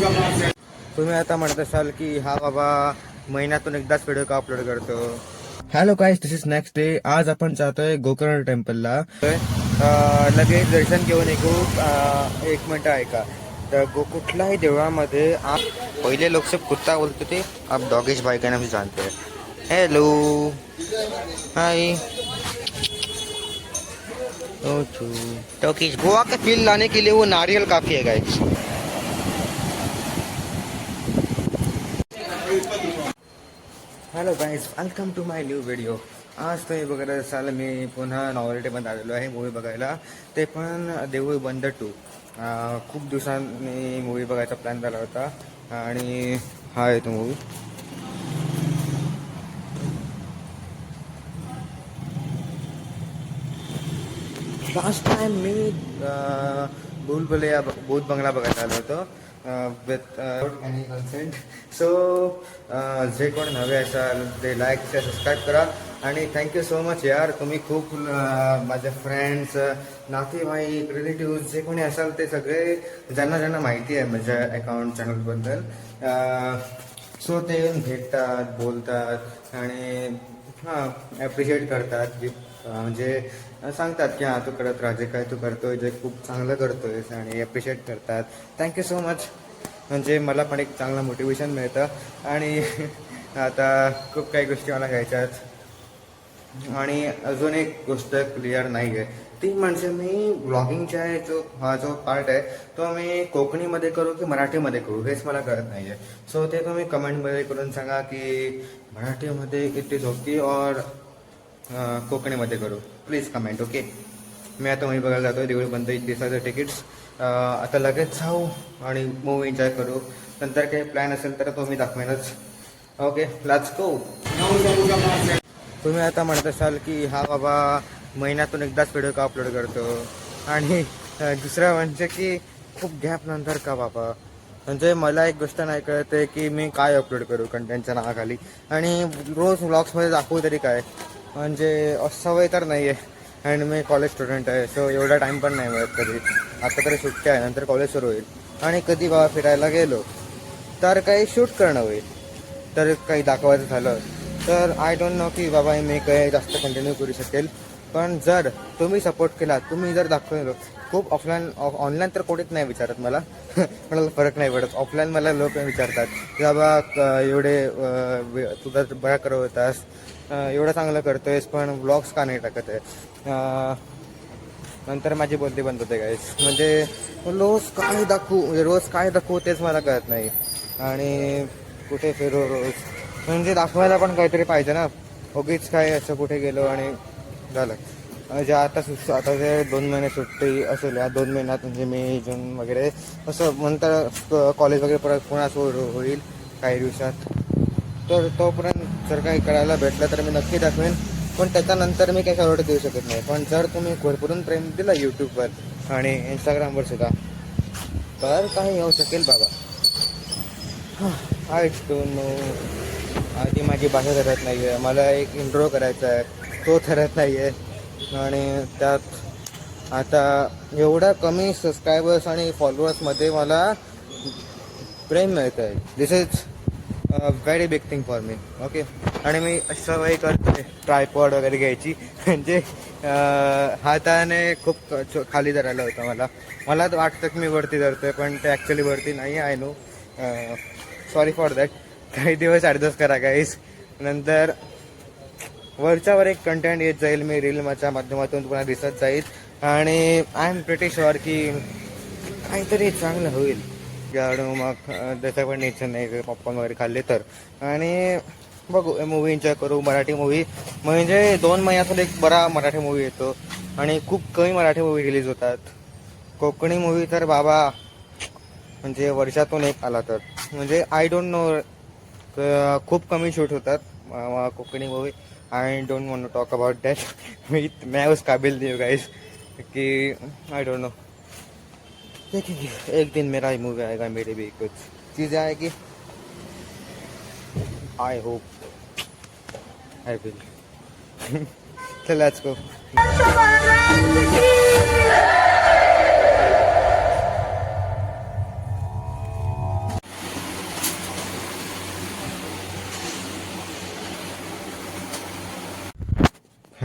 तुम्ही आता म्हणत असाल की हा बाबा महिन्यातून एकदाच व्हिडिओ का अपलोड करतो. Hello guys, this is next day. आज आपण जातोय गोकर्ण टेम्पलला. लगेच दर्शन घेऊन निघू. 1 मिनिट ऐका. तर कुठल्याही देवळामध्ये आप पहिले लोक सब कुत्ता बोलते थे, अब डॉगेश भाई का नाम भी जानते हैं. हेलो, हाय. टॉकीज गोवा का फील लाने के लिए वो नारियल काफी है guys. Hello guys, welcome to my new video. आज तुम्ही बघत असाल मी पुन्हा नॉव्हेल्टीमध्ये आलेलो आहे मूवी बघायला, ते पण देऊळ बंद 2. खूप दिवसांनी मूवी बघायचा प्लॅन झाला होता आणि हा आहे तो मूवी. लास्ट टाइम मी भूलभुलैया भूत बंगला बघायला आलो होतो विथ एनी कन्सेंट. सो जे कोण नवे असाल ते लाईक शेअर सबस्क्राईब करा आणि थँक्यू सो मच यार. तुम्ही खूप माझे फ्रेंड्स, नातेवाईक, रिलेटिव्स जे कोणी असाल ते सगळे ज्यांना ज्यांना माहिती आहे माझ्या अकाउंट चॅनलबद्दल, सो ते येऊन भेटतात, बोलतात आणि हां ॲप्रिशिएट करतात. म्हणजे सांगतात की हां तू करत राहा, जे काय तू करतोय जे खूप चांगलं करतोयस, आणि ॲप्रिशिएट करतात. Thank you so much. म्हणजे मला पण एक चांगलं मोटिवेशन मिळतं. आणि आता खूप काही गोष्टी मला घ्यायच्यात. आणि अजून एक गोष्ट क्लिअर नाही आहे, ती म्हणजे मी ब्लॉगिंगचा जो पार्ट आहे तो मी कोकणीमध्ये करू की मराठीमध्ये करू हेच मला कळत नाही आहे. सो ते तुम्ही कमेंटमध्ये करून सांगा की मराठीमध्ये इट इज ओके और कोकणीमध्ये करू. Please comment. ओके. मी आता मूवी बघायला जातो. देऊळ बंद दिवसाचं तिकीट्स. आता लगेच जाऊ आणि मूवी एन्जॉय करू. नंतर काही प्लॅन असेल तर तो मी दाखवेनच. Okay, let's go. तुम्ही आता म्हणत असाल की हा बाबा महिन्यातून एकदाच व्हिडिओ का अपलोड करतो, आणि दुसरं म्हणजे की खूप गॅप नंतर का बाबा. म्हणजे मला एक गोष्ट नाही कळत आहे की मी काय अपलोड करू कंटेंटच्या नावाखाली, आणि रोज व्लॉग्समध्ये दाखवू तरी काय. म्हणजे सवय तर नाही आहे. अँड मी कॉलेज स्टुडंट आहे, सो एवढा टाईम पण नाही मिळत कधी. आता तरी सुट्टी आहे, नंतर कॉलेज सुरू होईल. आणि कधी बाबा फिरायला गेलो तर काही शूट करणं होईल, तर काही दाखवायचं झालं तर आय डोंट नो की बाबा मी काही जास्त कंटिन्यू करू शकेल. पण जर तुम्ही सपोर्ट केला, तुम्ही जर दाखवलं, खूप ऑनलाईन तर कोणीच नाही विचारत मला. मला फरक नाही पडत. ऑफलाईन मला लोक विचारतात की बाबा एवढे तुझा बरा करत होतास, एवढं चांगलं करतोयस पण व्लॉग्स का नाही टाकत आहे. नंतर माझी बोलती बंद होते गाईस. म्हणजे रोज काय दाखवू तेच मला कळत नाही. आणि कुठे फिरू रोज, म्हणजे दाखवायला पण काहीतरी पाहिजे ना. उगीच काय असं कुठे गेलो आणि झालं. म्हणजे आता जे 2 महिने सुट्टी असेल, या 2 महिन्यात म्हणजे मे जून वगैरे असं नंतर कॉलेज वगैरे परत पुन्हा सुरू होईल काही दिवसात. तर तोपर्यंत जर काही करायला भेटलं तर मी नक्की दाखवेन. पण त्याच्यानंतर मी काही सवड देऊ शकत नाही. पण जर तुम्ही भरभरून प्रेम दिला यूट्यूबवर आणि इंस्टाग्रामवर सुद्धा, तर काही होऊ शकेल बाबा. I don't know. आधी माझी भाषा ठरत नाही आहे. मला एक इंट्रो करायचा आहे, तो ठरत नाही आहे. आणि त्यात आता एवढा कमी सबस्क्रायबर्स आणि फॉलोअर्समध्ये मला प्रेम मिळतं आहे. This is very big thing for me. Okay. आणि मी सवय करतोय ट्रायपॉड वगैरे घ्यायची, म्हणजे हाताने खूप खाली धरायला होतं. मला तर वाटतं की मी वरती धरतोय, पण ते ॲक्च्युली वरती नाही. I know. Sorry for that. काही दिवस ॲडजस्ट करा गाईस. नंतर वरच्यावर एक कंटेंट येत जाईल. मी रीलच्या माध्यमातून तुम्हाला दिसत जाईल. आणि आय एम प्रिटी शुअर की काहीतरी चांगलं होईल. मग त्याचं पण टेन्शन नाही, पॉपकॉर्न वगैरे खाल्ले तर. आणि बघू, मूवी एन्जॉय करू. मराठी मूवी म्हणजे 2 महिन्यातून एक बरा मराठी मूवी येतो, आणि खूप कमी मराठी मूवी रिलीज होतात. कोकणी मूवी तर बाबा म्हणजे वर्षातून एक आला तर. म्हणजे आय डोंट नो, खूप कमी शूट होतात Konkani movie. I don't want to talk about that. मैं उस काबिल नहीं हूँ गाइस कि आई डोंट नो. देखेंगे, एक दिन मेरा ही मूवी आएगा, मेरी भी कुछ चीज़ें आएगी. I hope I will. चल लेट्स गो.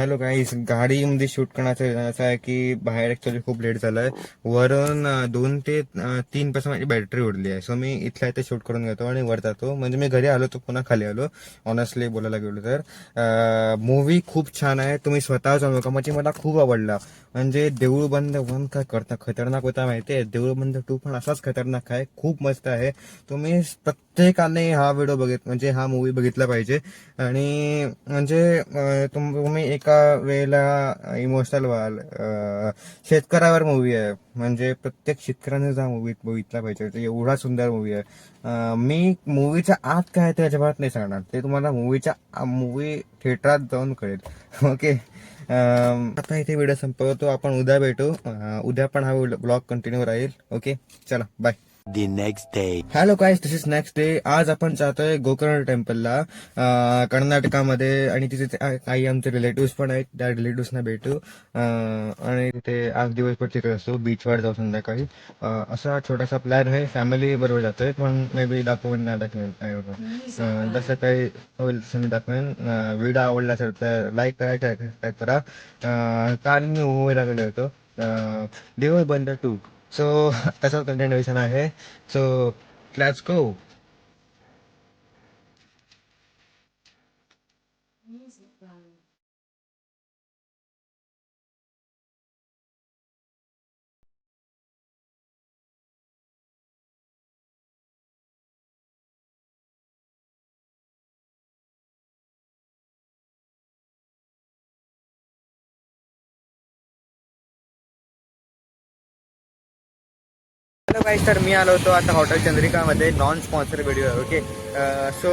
हॅलो गाईस, गाडीमध्ये शूट करण्याचं असं आहे की बाहेर ऍक्च्युअली खूप लेट झालंय. वरून 2 ते 3 पासून माझी बॅटरी उडली आहे. सो मी इथल्या इथे शूट करून घेतो आणि वर जातो. म्हणजे मी घरी आलो तो पुन्हा खाली आलो. ऑनेस्टली बोलायला गेलो तर मूवी खूप छान आहे. तुम्ही स्वतः जाऊ नका. म्हणजे मला खूप आवडला. म्हणजे देऊळ बंद 1 काय करता खतरनाक होता माहितीये. देऊळ बंद 2 पण असाच खतरनाक आहे. खूप मस्त आहे. तुम्ही प्रत्येकाने हा व्हिडिओ म्हणजे हा मूवी बघितला पाहिजे. आणि म्हणजे तुम्ही एका वेळेला इमोशनल व्हाल. शेतकऱ्यावर मूवी आहे. म्हणजे प्रत्येक शेतकऱ्याने हा मूवी बघितला पाहिजे. एवढा सुंदर मूवी आहे. मी मूवीच्या आत काय ते अजिबात नाही सांगणार. ते तुम्हाला मूवी थिएटरात जाऊन कळेल. ओके. आता इथे व्हिडिओ संपवतो. आपण उद्या भेटू. उद्या पण हा ब्लॉग कंटिन्यू राहील. ओके, चला bye. The next day. Hello guys, this is next day. आज आपण जातोय गोकर्ण टेम्पलला कर्नाटकामध्ये. आणि तिथे काही आमचे रिलेटिव्ह पण आहेत. त्या रिलेटिव्हना भेटू. आणि तिथे आज दिवसभर तिथे असतो. बीचवर जाऊ संध्याकाळी. असा छोटासा प्लॅन आहे. फॅमिली बरोबर जातोय. पण मे बी दाखवून नाही दाखवेन. जसं काही होईल तसं मी दाखवेन. व्हिडिओ आवडला असेल तर लाईक करा. काल मी मूवीला गेलो होतो. देऊळ बंद 2. सो त्याचं कंटिन्युएशन आहे. So let's go. हॅलो गाईस, तर मी आलो होतो आता हॉटेल चंद्रिकामध्ये. नॉन स्पॉन्सर व्हिडिओ आहे. ओके. सो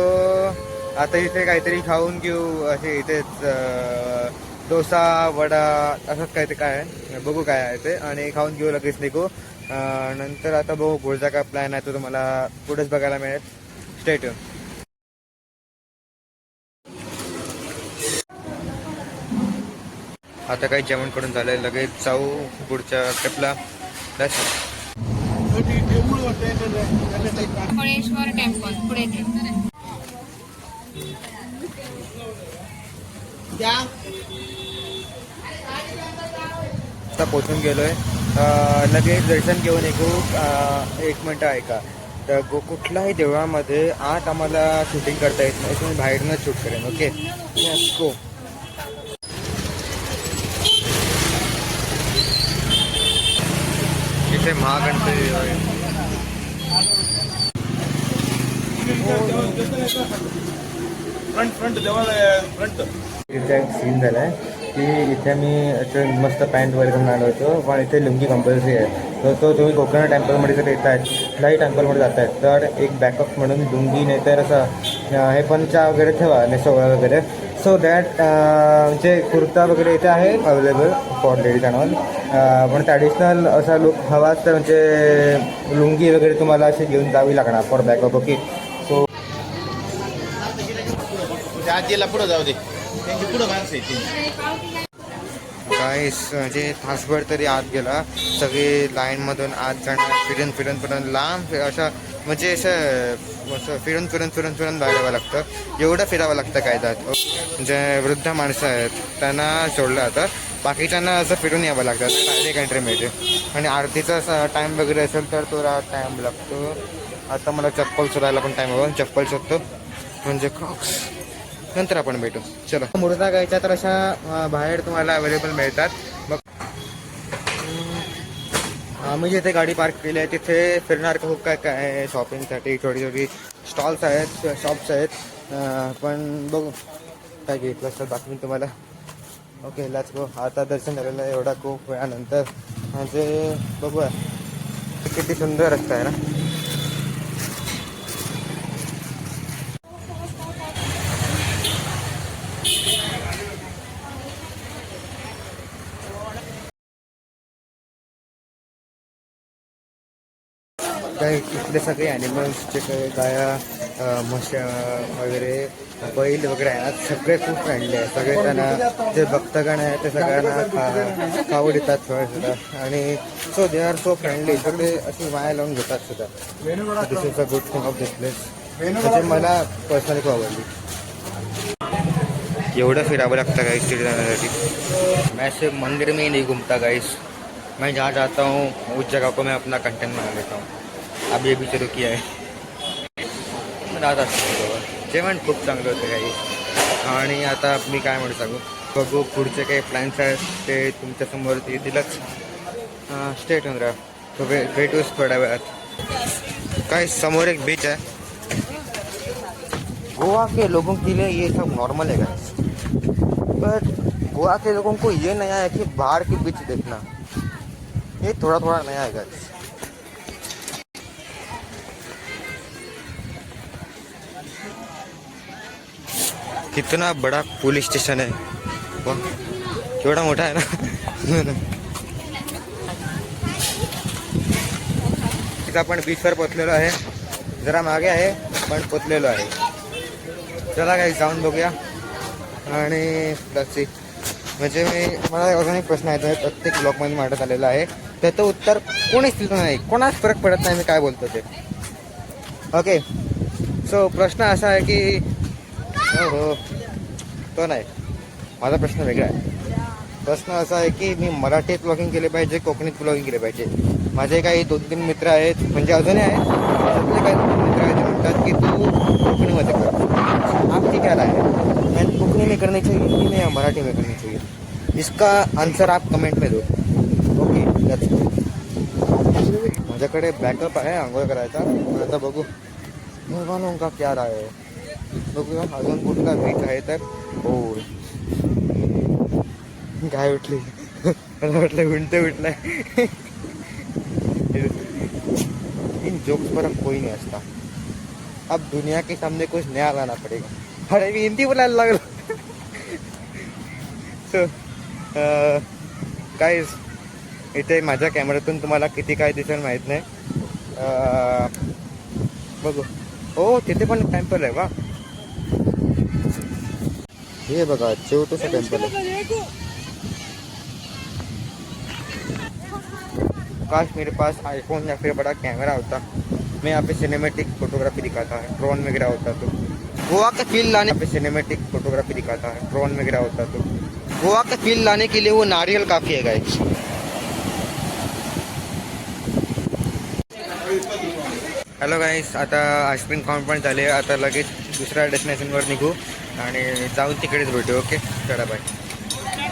आता इथे काहीतरी खाऊन घेऊ. असे इथेच डोसा वडा असंच काय ते काय आहे बघू काय आहे ते. आणि खाऊन घेऊ, लगेच निघू. नंतर आता बघू पुढचा काय प्लॅन आहे तो तुम्हाला पुढेच बघायला मिळेल. Stay tune. आता काही जेवण करून झालंय. लगेच जाऊ पुढच्या ट्रिपला. फळेश्वर टेम्पल पुढे आता पोचून गेलोय. लगेच दर्शन घेऊन निघू. 1 मिनिट ऐका. तर कुठल्याही देवळामध्ये आत आम्हाला शूटिंग करता येत नाही. तुम्ही बाहेरनंच शूट करेन. ओके, गो. इथे महागणपती इथे एक सीन झालाय की इथे मी मस्त पॅन्ट वगैरे घालून आलो होतो. पण इथे लुंगी कंपल्सरी आहे. तर तो तुम्ही कोकर्ण टेम्पलमध्ये जर येत आहेत, कुठल्याही टेम्पलमध्ये जात आहेत, तर एक बॅकअप म्हणून लुंगी नाही तर असं हे पंचा वगैरे ठेवा, नेसोळा वगैरे. सो दॅट जे कुर्ता वगैरे इथे आहे available for ladies and all. पण ट्रॅडिशनल असा लुक हवा तर म्हणजे लुंगी वगैरे तुम्हाला अशी घेऊन जावी लागणार फॉर बॅकअप. ओके. सो आजीला पुढं जाऊ दे, त्यांची पुढं माणसं आहे. गाईस म्हणजे तासभर तरी आत गेला. सगळे लाईनमधून आत जाणार, फिरून लांब अशा म्हणजे असं फिरून बाहेर यावं लागतं. एवढं फिरावं लागतं काय त्यात. जे वृद्ध माणसं आहेत त्यांना सोडलं जातं. बाकीच्यांना असं फिरून यावं लागतं. डायरेक्ट एंट्री मिळते. आणि आरतीचा टाईम वगैरे असेल तर तो टाईम लागतो. आता मला चप्पल शोधायला पण टाईम हवा. चप्पल शोधतो म्हणजे क्रॉक्स. नंतर आपण भेटू. चला. मुर्दा गायच्या तर अशा बाहेर तुम्हाला अवेलेबल मिळतात. मग आम्ही जिथे गाडी पार्क केली आहे तिथे फिरणार खूप काय काय आहे. शॉपिंगसाठी छोटी स्टॉल्स आहेत, शॉप्स आहेत. पण बघू काय घेतलं असतं दाखवीन तुम्हाला. Okay, let's go. आता दर्शन झालेलं आहे एवढा खूप वेळानंतर. म्हणजे बघूया किती सुंदर रस्ता आहे ना. काही इथले सगळे ॲनिमल्स जे काही गाया म्हशा वगैरे बैल वगैरे आहेत सगळे खूप फ्रेंडली आहे. सगळे त्यांना जे भक्तगण आहे ते सगळ्यांना खाऊ देतात सुद्धा. आणि so they are so friendly. सगळे अशी माया लावून घेतात सुद्धा. This is a good thing of this place. म्हणजे मला पर्सनली खूप आवडली. एवढं फिरावं लागतं गाइस तिथे जाण्यासाठी. मैं सिर्फ मंदिर में ही नहीं घूमता गाइस, मैं जहाँ जाता हूँ उस जगह को मैं अपना कंटेंट बना लेता हूँ. अब ये भी सुरू किया आहे. राहत असतं जेवण खूप चांगलं होतं गाइस. आणि आता मी काय म्हणू सांगू, बघू पुढचे काही प्लॅन्स आहेत ते तुमच्यासमोर येतीलच. स्टेट राहा. तो भेटूच थोड्या वेळात. काय समोर एक बीच है. गोवा के लोगों के लिए ये सब नॉर्मल है गाइस, बट गोवा के लोगों को ये नया है कि बाहर की बीच देखना, ये थोड़ा थोड़ा नया है गाइस. कितना बड़ा पुलिस स्टेशन है, वाह केवढा मोठा आहे ना. तिथं आपण बीचवर पोचलेलो आहे, जरा मागे आहे पण पोचलेलो आहे. चला काही जाऊन बघूया. आणि तशी म्हणजे मला अजून एक प्रश्न आहे प्रत्येक ब्लॉगमध्ये मांडत आलेला आहे, त्याचं उत्तर कोणीच दिलं नाही, कोणाच फरक पडत नाही मी काय बोलतो ते. ओके, सो प्रश्न असा आहे की हो तो नाही, माझा प्रश्न वेगळा आहे. प्रश्न असा आहे की मी मराठीत ब्लॉगिंग केले पाहिजे, कोकणीत ब्लॉगिंग केले पाहिजे. माझे काही 2-3 मित्र आहेत, म्हणजे अजूनही आहेत, त्यातले काही मित्र आहेत ते म्हणतात की तू कोकणीमध्ये कर. आप ठीक है एंड कोकणी में करनी चाहिए, हिंदी में या मराठी में करनी चाहिए, इसका आंसर आप कमेंट में दो. ओके, माझ्याकडे बॅकअप आहे आंघोळ करायचा. आता बघू मेहमानों का क्या राय आहे, बघूया अजून कुठला बीच आहे तर. हो गाय उठली, मला वाटलं उंटे उठलाय. इन जोक्स पर अब कोई नहीं हंसता, अब दुनिया के सामने कुछ नया लाना पड़ेगा. अरे मी हिंदी बोलायला लागलो. सो काय इथे माझ्या कॅमेऱ्यातून तुम्हाला किती काय दिसेल माहीत नाही. बघू. हो तिथे पण टेम्पल आहे. वा हे बघा छोटंसं टेम्पल आहे. काश मेरे पास आईफोन या फिर बड़ा कैमरा होता, मैं यहाँ पे सिनेमेटिक फोटोग्राफी दिखाता है, ड्रोन में गिरा होता तो. गोवा का फील लाने पे सिनेमेटिक फोटोग्राफी दिखाता है, ड्रोन में गिरा होता तो. गोवा का फील लाने के लिए वो नारियल काफ़ी है गाइस. हॅलो गाईस, आता आईस्क्रीम खाऊन पण झाले. आता लगेच दुसऱ्या डेस्टिनेशनवर निघू आणि जाऊन तिकडेच भेटू. ओके चला बाय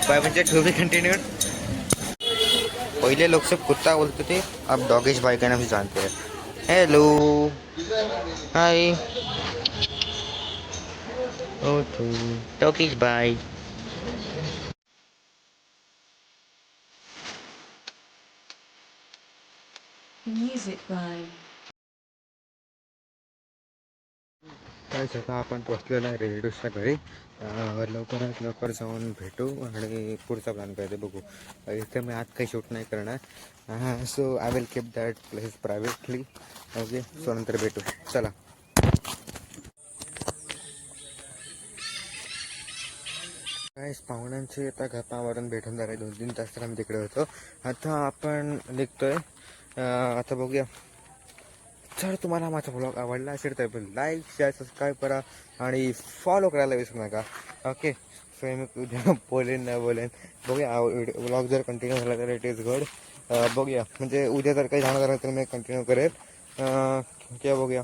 बाय. म्हणजे टू बी कंटिन्यूड. पहले लोग सब कुत्ता बोलते थे, अब डॉगेश भाई का नाम से जानते हैं. हेलो हाय ओ डॉगेश भाई. Music by काय आता आपण पोचलेलो आहे रेडिडोसच्या घरी. लवकरात लवकर जाऊन भेटू आणि पुढचा प्लॅन करायचं बघू. इथे मी आत काही शूट नाही करणार, so I will keep that place privately. Okay, so नंतर भेटू. चला. काय पाहुण्यांची आता गप्पावरून भेटून झाले. 2-3 तास तर आम्ही तिकडे होतो. आता आपण निघतोय. आता बघूया. जर तुम्हाला माझा ब्लॉग आवडला असेल तर लाईक शेअर सबस्क्राईब करा आणि फॉलो करायला विसरू नका. ओके, सो मी उद्या बोलेन नाही बोलेन बघूया. ब्लॉग जर कंटिन्यू झाला तर इट इज गुड. बघूया म्हणजे उद्या जर काही जाणार झालं तर मी कंटिन्यू करेल किंवा बघूया.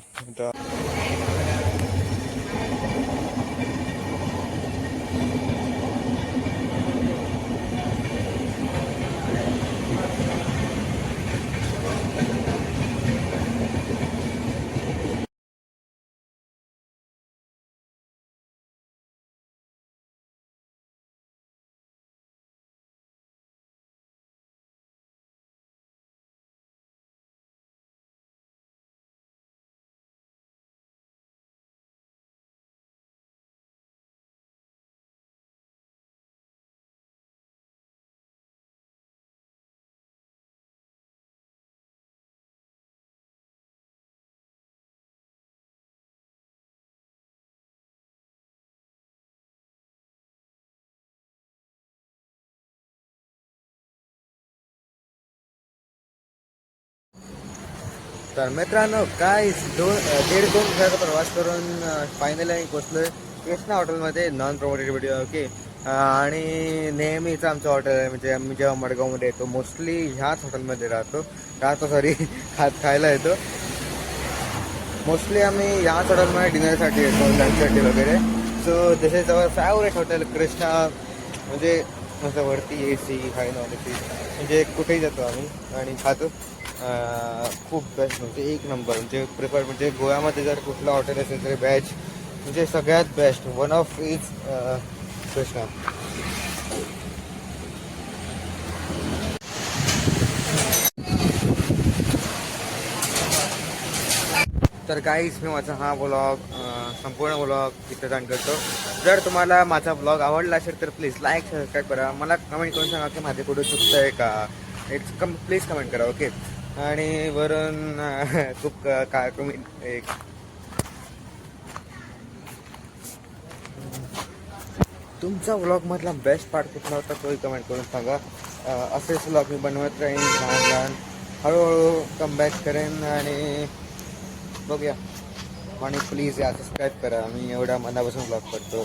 तर मित्रांनो काय 1.5-2 तासाचा प्रवास करून फायनली आम्ही पोचलोय कृष्णा हॉटेलमध्ये नॉन प्रमोटेड व्हिडिओ. ओके. आणि नेहमीच आमचं हॉटेल आहे, म्हणजे आम्ही जेव्हा मडगावमध्ये येतो मोस्टली ह्याच हॉटेलमध्ये राहतो सॉरी खायला येतो. मोस्टली आम्ही ह्याच हॉटेलमध्ये डिनरसाठी येतो, लंचसाठी वगैरे. So this is our favourite hotel Krishna. म्हणजे असं वरती AC, हाय नॉन AC, म्हणजे कुठेही जातो आम्ही आणि खातो. खूप बेस्ट, म्हणजे एक नंबर. म्हणजे प्रिफर, म्हणजे गोव्यामध्ये जर कुठलं हॉटेल असेल तरी व्हेज म्हणजे सगळ्यात best one of is Krishna. तर गाईज मी माझा हा व्लॉग संपूर्ण व्लॉग इथे जाण करतो. जर तुम्हाला माझा व्लॉग आवडला असेल तर प्लीज लाईक सबस्क्राईब करा. मला कमेंट करून सांगा की माझे कुठे चुकतं आहे का. प्लीज कमेंट करा. ओके. आणि वरून खूप काय कमेंट एक तुमचा व्लॉगमधला बेस्ट पार्ट कुठला होता तोही कमेंट करून सांगा. असेच व्लॉग मी बनवत राहीन लहान लहान, हळूहळू कमबॅक करेन आणि बघूया. आणि प्लीज या सबस्क्राईब करा. मी एवढ्या मनापासून ब्लॉग करतो,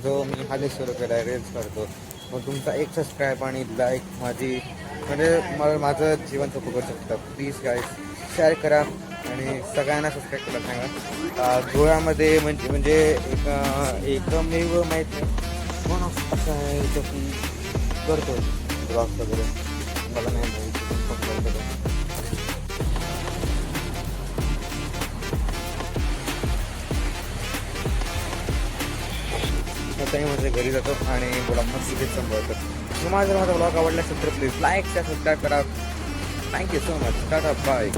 जो मी हाली सुरू केला आहे, रील्स करतो. मग तुमचा एक सबस्क्राईब आणि लाईक म्हणजे मला माझं जीवन सोपं करू शकतं. प्लीज गाईज शेअर करा आणि सगळ्यांना सबस्क्राईब करायला सांगा. गोव्यामध्ये म्हणजे एकमेव माहीत नाही कोण असं आहे जो की करतो ब्लॉग्स वगैरे, मला नाही माहिती. आताही माझ्या घरी जातो आणि ब्लॉग मग तिथेच संपवतो. तुम्हाला जर माझा ब्लॉग आवडला असेल तर प्लीज लाईक सबस्क्राईब करा. Thank you so much. Tata bye.